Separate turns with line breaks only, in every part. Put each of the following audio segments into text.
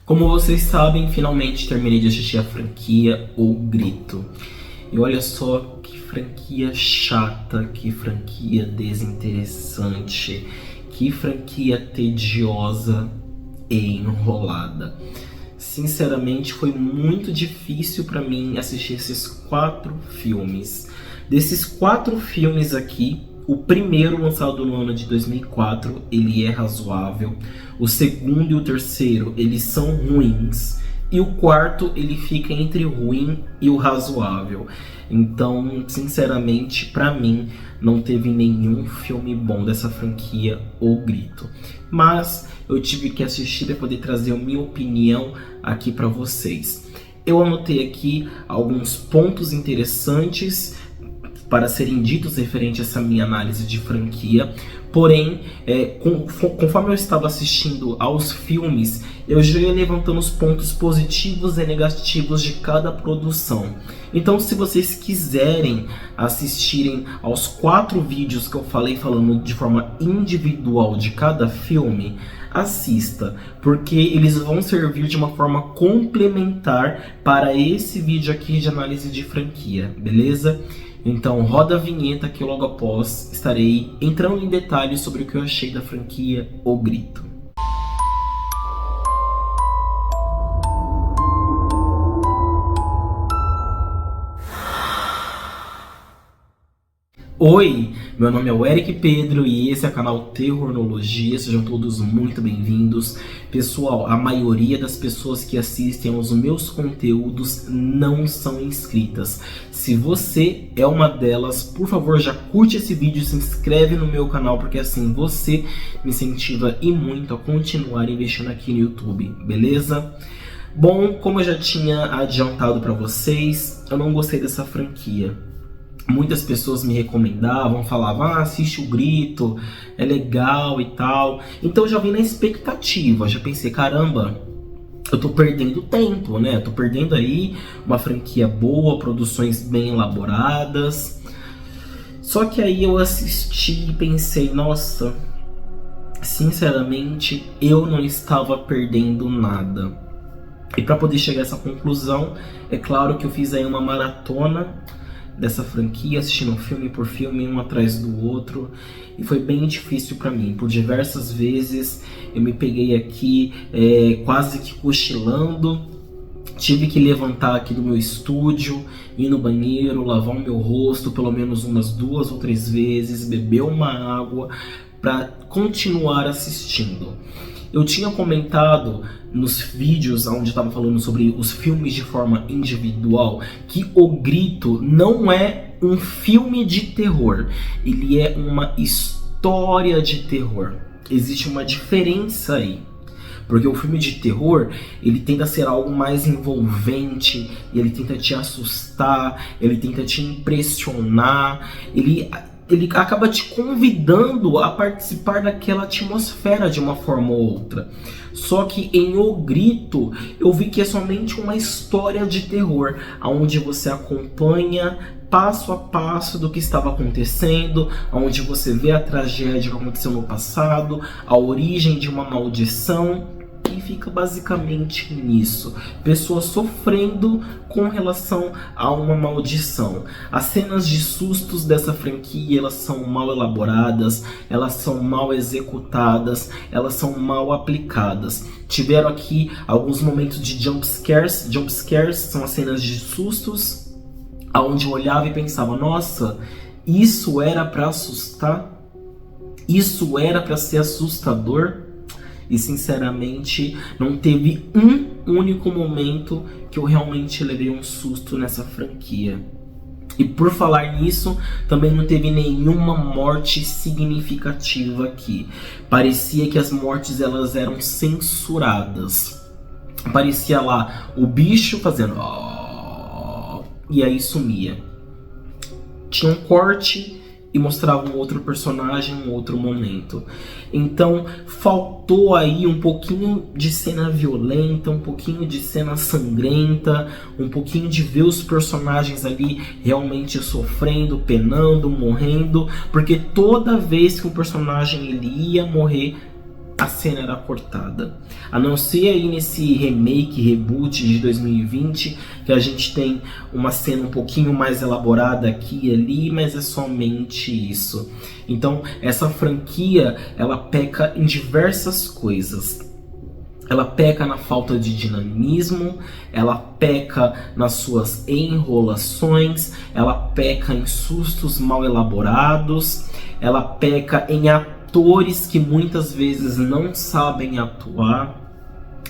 Como vocês sabem, finalmente terminei de assistir a franquia O Grito. E olha só que franquia chata, que franquia desinteressante, que franquia tediosa e enrolada. Sinceramente, foi muito difícil para mim assistir esses 4 filmes. Desses 4 filmes aqui, o primeiro, lançado no ano de 2004, ele é razoável. O segundo e o terceiro, eles são ruins. E o quarto, ele fica entre o ruim e o razoável. Então, sinceramente, pra mim, não teve nenhum filme bom dessa franquia, O Grito. Mas eu tive que assistir para poder trazer a minha opinião aqui pra vocês. Eu anotei aqui alguns pontos interessantes para serem ditos referente a essa minha análise de franquia. Porém, conforme eu estava assistindo aos filmes, eu já ia levantando os pontos positivos e negativos de cada produção. Então, se vocês quiserem assistirem aos 4 vídeos que eu falei falando de forma individual de cada filme, assista, porque eles vão servir de uma forma complementar para esse vídeo aqui de análise de franquia, beleza? Então roda a vinheta que logo após estarei entrando em detalhes sobre o que eu achei da franquia O Grito. Oi, meu nome é o Eric Pedro e esse é o canal Terrornologia, sejam todos muito bem-vindos. Pessoal, a maioria das pessoas que assistem aos meus conteúdos não são inscritas. Se você é uma delas, por favor, já curte esse vídeo e se inscreve no meu canal, porque assim você me incentiva e muito a continuar investindo aqui no YouTube, beleza? Bom, como eu já tinha adiantado para vocês, eu não gostei dessa franquia. Muitas pessoas me recomendavam, falavam, assiste O Grito, é legal e tal. Então eu já vim na expectativa, já pensei, caramba, eu tô perdendo tempo, né? Eu tô perdendo aí uma franquia boa, produções bem elaboradas. Só que aí eu assisti e pensei, nossa, sinceramente, eu não estava perdendo nada. E para poder chegar a essa conclusão, é claro que eu fiz aí uma maratona dessa franquia, assistindo filme por filme, um atrás do outro, e foi bem difícil para mim. Por diversas vezes eu me peguei aqui quase que cochilando, tive que levantar aqui do meu estúdio, ir no banheiro, lavar o meu rosto pelo menos umas 2 ou 3 vezes, beber uma água para continuar assistindo. Eu tinha comentado nos vídeos onde eu estava falando sobre os filmes de forma individual que O Grito não é um filme de terror, ele é uma história de terror. Existe uma diferença aí, porque o filme de terror, ele tenta ser algo mais envolvente, ele tenta te assustar, ele tenta te impressionar, ele acaba te convidando a participar daquela atmosfera de uma forma ou outra. Só que em O Grito, eu vi que é somente uma história de terror, onde você acompanha passo a passo do que estava acontecendo, onde você vê a tragédia que aconteceu no passado, a origem de uma maldição, e fica basicamente nisso. Pessoas sofrendo com relação a uma maldição. As cenas de sustos dessa franquia, elas são mal elaboradas, elas são mal executadas, elas são mal aplicadas. Tiveram aqui alguns momentos de jump scares. Jump scares são as cenas de sustos, onde eu olhava e pensava, nossa, isso era para assustar? Isso era para ser assustador? E sinceramente não teve um único momento que eu realmente levei um susto nessa franquia. E por falar nisso, também não teve nenhuma morte significativa aqui. Parecia que as mortes elas eram censuradas. Parecia lá o bicho fazendo e aí sumia. Tinha um corte e mostrava um outro personagem, um outro momento. Então faltou aí um pouquinho de cena violenta, um pouquinho de cena sangrenta, um pouquinho de ver os personagens ali realmente sofrendo, penando, morrendo, porque toda vez que um personagem ele ia morrer, a cena era cortada. A não ser aí nesse remake, reboot de 2020, que a gente tem uma cena um pouquinho mais elaborada aqui e ali, mas é somente isso. Então essa franquia, ela peca em diversas coisas. Ela peca na falta de dinamismo, ela peca nas suas enrolações, ela peca em sustos mal elaborados, ela peca em atores que muitas vezes não sabem atuar.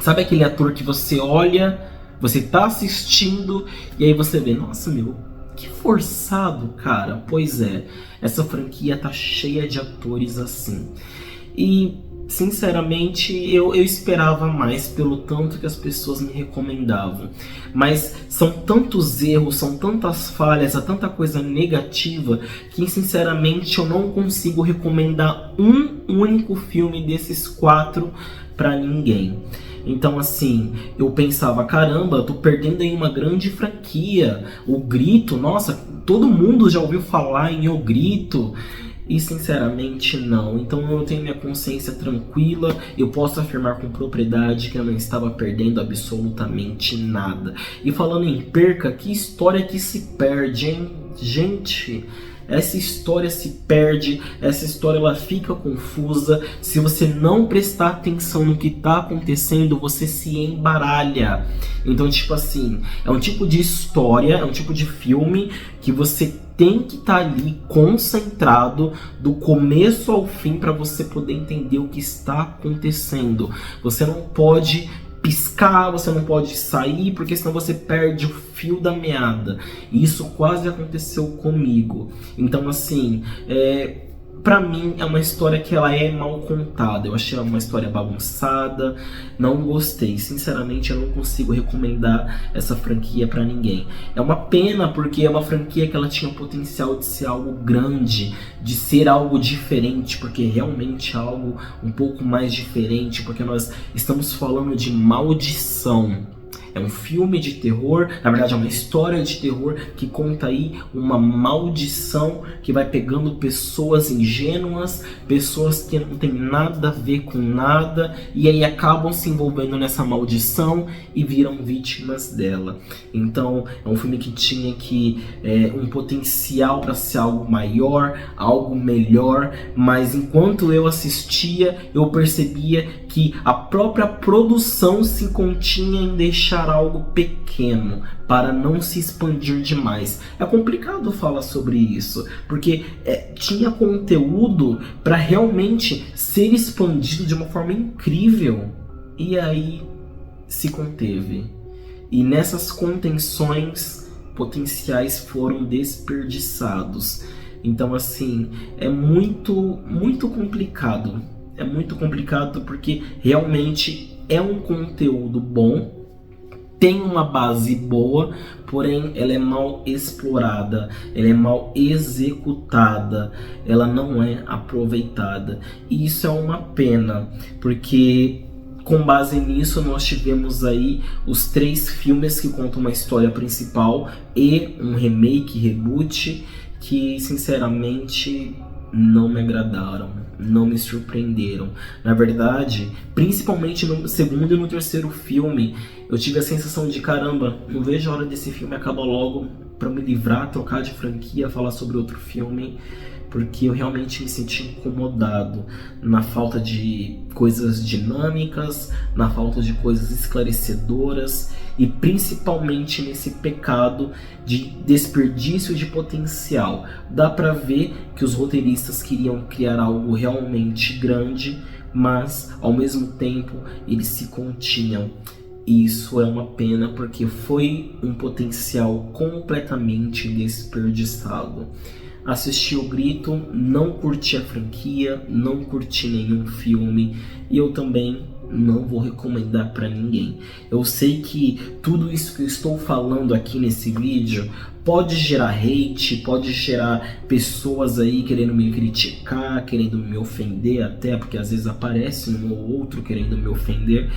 Sabe aquele ator que você olha, você tá assistindo e aí você vê, nossa, meu, que forçado, cara. Pois é, essa franquia tá cheia de atores assim. E sinceramente, eu esperava mais pelo tanto que as pessoas me recomendavam. Mas são tantos erros, são tantas falhas, há tanta coisa negativa que sinceramente eu não consigo recomendar um único filme desses 4 pra ninguém. Então assim, eu pensava, caramba, eu tô perdendo aí uma grande franquia. O Grito, nossa, todo mundo já ouviu falar em O Grito. E sinceramente não. Então eu tenho minha consciência tranquila. Eu posso afirmar com propriedade que eu não estava perdendo absolutamente nada. E falando em perca, que história que se perde, hein? Gente, essa história se perde, essa história ela fica confusa. Se você não prestar atenção no que está acontecendo, você se embaralha. Então, tipo assim, é um tipo de história, é um tipo de filme que você tem que estar ali concentrado do começo ao fim para você poder entender o que está acontecendo. Você não pode piscar, você não pode sair, porque senão você perde o fio da meada. E isso quase aconteceu comigo. Então assim, pra mim é uma história que ela é mal contada. Eu achei uma história bagunçada, não gostei. Sinceramente, eu não consigo recomendar essa franquia pra ninguém. É uma pena, porque é uma franquia que ela tinha o potencial de ser algo grande, de ser algo diferente, porque realmente é algo um pouco mais diferente, porque nós estamos falando de maldição. É um filme de terror, na verdade é uma história de terror que conta aí uma maldição que vai pegando pessoas ingênuas, pessoas que não tem nada a ver com nada, e aí acabam se envolvendo nessa maldição e viram vítimas dela. Então é um filme que tinha um potencial para ser algo maior, algo melhor, mas enquanto eu assistia, eu percebia que a própria produção se continha em deixar algo pequeno para não se expandir demais. É complicado falar sobre isso, porque tinha conteúdo para realmente ser expandido de uma forma incrível, e aí se conteve. E nessas contenções, potenciais foram desperdiçados. Então assim, é muito complicado. É muito complicado porque realmente é um conteúdo bom, tem uma base boa, porém ela é mal explorada, ela é mal executada, ela não é aproveitada. E isso é uma pena, porque com base nisso nós tivemos aí os 3 filmes que contam uma história principal e um remake, reboot, que sinceramente não me agradaram, não me surpreenderam. Na verdade, principalmente no segundo e no terceiro filme, eu tive a sensação de caramba, não vejo a hora desse filme acabar logo para me livrar, trocar de franquia, falar sobre outro filme, porque eu realmente me senti incomodado na falta de coisas dinâmicas, na falta de coisas esclarecedoras e principalmente nesse pecado de desperdício de potencial. Dá pra ver que os roteiristas queriam criar algo realmente grande, mas ao mesmo tempo eles se continham. E isso é uma pena, porque foi um potencial completamente desperdiçado. Assisti O Grito, não curti a franquia, não curti nenhum filme, e eu também não vou recomendar para ninguém. Eu sei que tudo isso que eu estou falando aqui nesse vídeo pode gerar hate, pode gerar pessoas aí querendo me criticar, querendo me ofender até, porque às vezes aparece um ou outro querendo me ofender,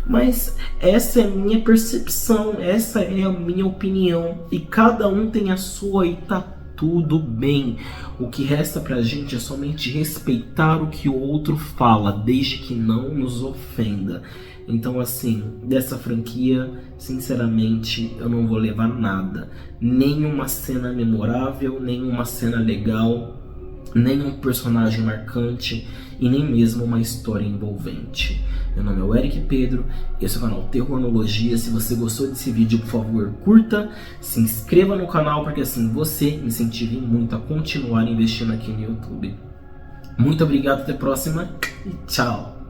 mas essa é a minha percepção, essa é a minha opinião, e cada um tem a sua e tá tudo bem. O que resta pra gente é somente respeitar o que o outro fala, desde que não nos ofenda. Então, assim, dessa franquia, sinceramente, eu não vou levar nada. Nenhuma cena memorável, nenhuma cena legal, nenhum personagem marcante e nem mesmo uma história envolvente. Meu nome é o Eric Pedro, esse é o canal Terronologia. Se você gostou desse vídeo, por favor, curta, se inscreva no canal, porque assim você me incentiva muito a continuar investindo aqui no YouTube. Muito obrigado, até a próxima e tchau!